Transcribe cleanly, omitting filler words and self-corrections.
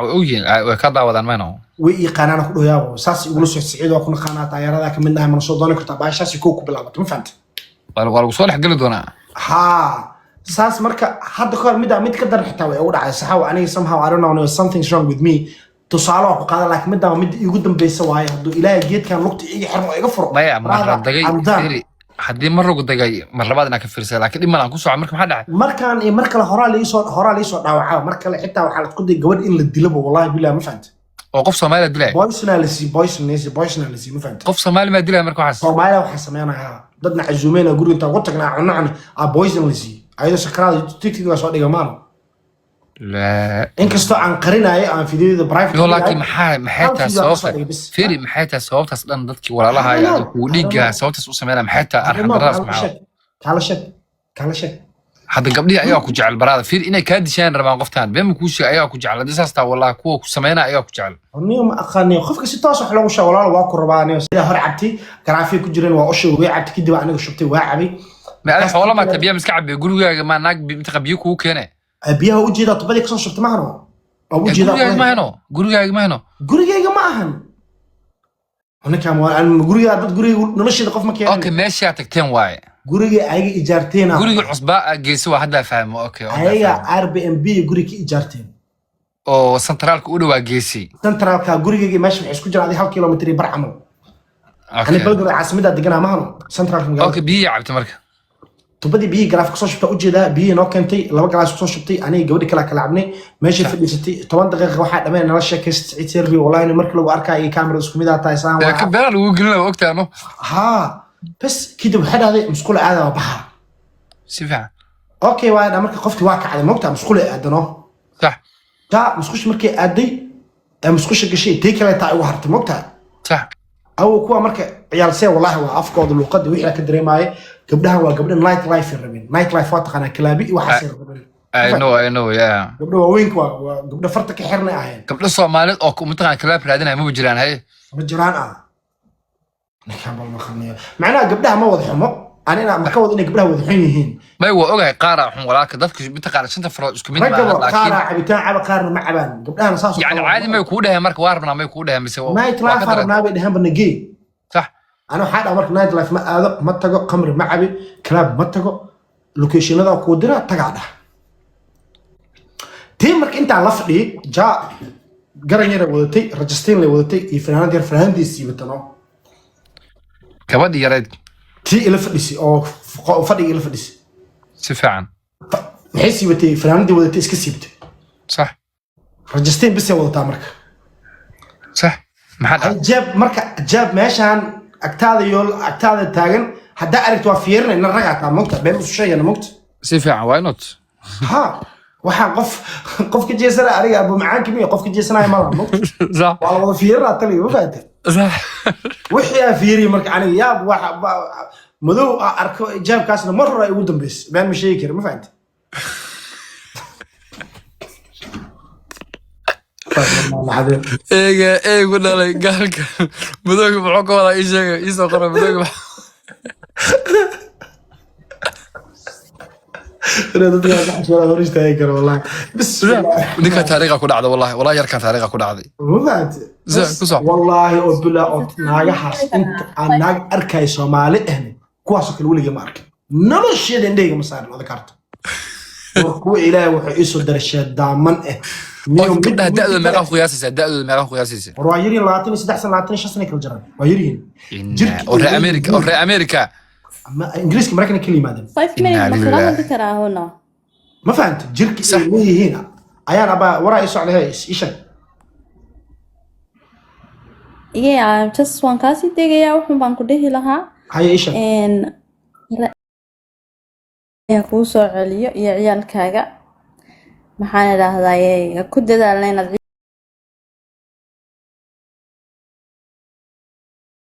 وكذا وذا منه ويقانا نقول يا ساس يقولوا سعيد وكنا قانا طيارة كمنها من صوداني كنت باش ساس يكوكو بلعبة ما فهمت والله صالح قال دونا ها ساس مركا حد خير مد كدر حتى ويقول على صحة أنا somehow I don't know something's wrong with me تصالح وقال لك مد يقدم بيسواي هدو إلهي جيت كان وقت يجي حرم يغفر ما يا مرة دقي حدي مرة قد دقي مرة بعد أنا كفر لكن إما أنا كوسو عمرك ما حدا مركا هورا لي صوت داوعة مركا حتى وحالة كنت جود إن الدلبة والله بالله ما فهمت وقف صومالي دلها بويسناليسي ما فهمت قف صومالي ما دلها مركو حس صومالي وحسمينها ضدنا عزومين أقول أنت وقتنا عنعني بويسناليسي أيضا سكرات تكتب وصوت دقمان لا inkastoo aan qarinayo aan fiidiyada private laakiin maxay sababta fiiri maxay sababtaas dhan dadkii walaalaha ay ku dhiga sababtaas u sameeyaan maxay arxan daraas maxaa kala sheeg hada gabdhihi ayaa ku jecel barada fiiri inay ka dishaan rabaan qoftaan been ku sheeg ayaa ku jecel disaasta wallahi kuwa ku sameeyana ayaa ku jecel aniga ma aqaaniyo qofka si toos wax loogu sheego walaal waa ku rabaanayo sida hor cabti garaafi ku jireen waa u sheegay way cabti kadib aniga shubtay waa cabay ma ay xoolo ma tabiya miska cabay gurigaaga ma naag inta qabiyo ku keenay biyaha u jeeda tobadii ka soo shubtay ma hano oo u jeeda gurigaaga ma ahan hunaka ma aan guriga dad guriga noloshada qof ma keenay okay meesha tagteen waay guriga ayaga ijaarteena guriga cusba geeso waa hadda fahmo okay ayaga Airbnb guriga ijaarteen oo centralka u dhawaa geesi centralka guriga meesha waxay isku jiraan 1 kilomitir barxamo ani balgada caasimada deganaa ma hano centralka okay biyo cabta marka tubadii biyo garaaf ka soo shubtay u jeeda biyo noo keentay laba galaas ku soo shubtay aniga gabadhi kala cabnay meesha fadhiisatay 10 daqiiqo waxa dhameen nala sheekaystay sirri wallahi markii lagu arkay kaamira isku mid ah taaysan waa ka beel ugu gelin waqtiano ha bas kidib xadaaday musqul aada baxa si fiican okay waa markii qofkii waa kacday moogta musqul aadano صح musqush markii aaday musqush gashay tii kale taa ugu hartay moogta صح aw kuwa marka ciyaal see wallahi waa afkooda luqad wixii ka dareemay gabdhaha waa gabdhaha night life waa taqana kalaabi waxa sir rabin I know yeah gabdhaha waaweynku waa gabdha farta ka xirnay aheen gabdha Soomaaliyeed oo ku mutaqaan kalaab raadinay ma jiraan hay ma jiraan ninkan bal ma khaniyo macnaha gabdhaha ma wada xumo anina ma ka wada inay gabdhaha wada xun yihiin may waa ogahay qaar xun walaalka dadku mutaqaan shanta farood isku mid ma laakiin qaar cabitaan caba qaarna ma cabaan gabdhaha saas yani caadi may ku dhahay marka waarna may ku dhahay mise night life harna bay dhahan banagay صح أنا حاد أمرك نايت لايف ما هذا ما تجو قمر ما عبي كلاب ما تجو لوكيشن هذا كودرة تقعده تيمك أنت على لفظي جاء قرني رودتي رجستين اللي ودتي يفرحان دير فرحان دي سي بتنو كبدي يا ريت تي إلى فديسي أو فدي إلى فديسي سفعان بحيث يبتي فرحان دي ودتي إسكسيبت صح رجستين بس يا أمرك صح ما حد جاب ماشان أكتاد تاجن حدا أردت وفيرنا إن الرجعة مقطع بين الشيء أنا مقطع سيفع واي نوت ها وحا قف كجيسنا أريد أبو معاك مية قف كجيسنا يا مرة مقطع صح والله فيرنا تلي وفات صح وحيا فيري مرك عني يا واحد مذو أركو جاب كاسنا مرة يودم بس بين مشيكر ما فهمت ايه قلنا لك قالك مدوق معك ولا اي شيء يسوق مدوق انا ضد واحد ولا هوريش تايكر والله بس ديك تاريخ ku dhacdo والله yarkan taariikh ku dhacday والله وبلا ناga xas inta aan naag arkay Soomaali ahna kuwaas kale waliga ma arkin nolosheeda indhayga ma saarin wada karto kuwa ilaahay wuxuu isu darshay daaman gabdhaha da'dooda meeqa qiyaasaysa waa yiri 23 sano 25 sano kala jiraan waa yiriin oo reer America ingiriiska markana kala yimaadeen 5 million ma kala karaa hona ma fahant jirki ay leeyihiin ayaan aba waraa isu calahay isha I'm just one kasi tegaya waxaan baan ku dhihi lahaa hay isha ya ku soo celiyo iyo ciyaalkaaga maxaan raahdaa ku dadaalnaa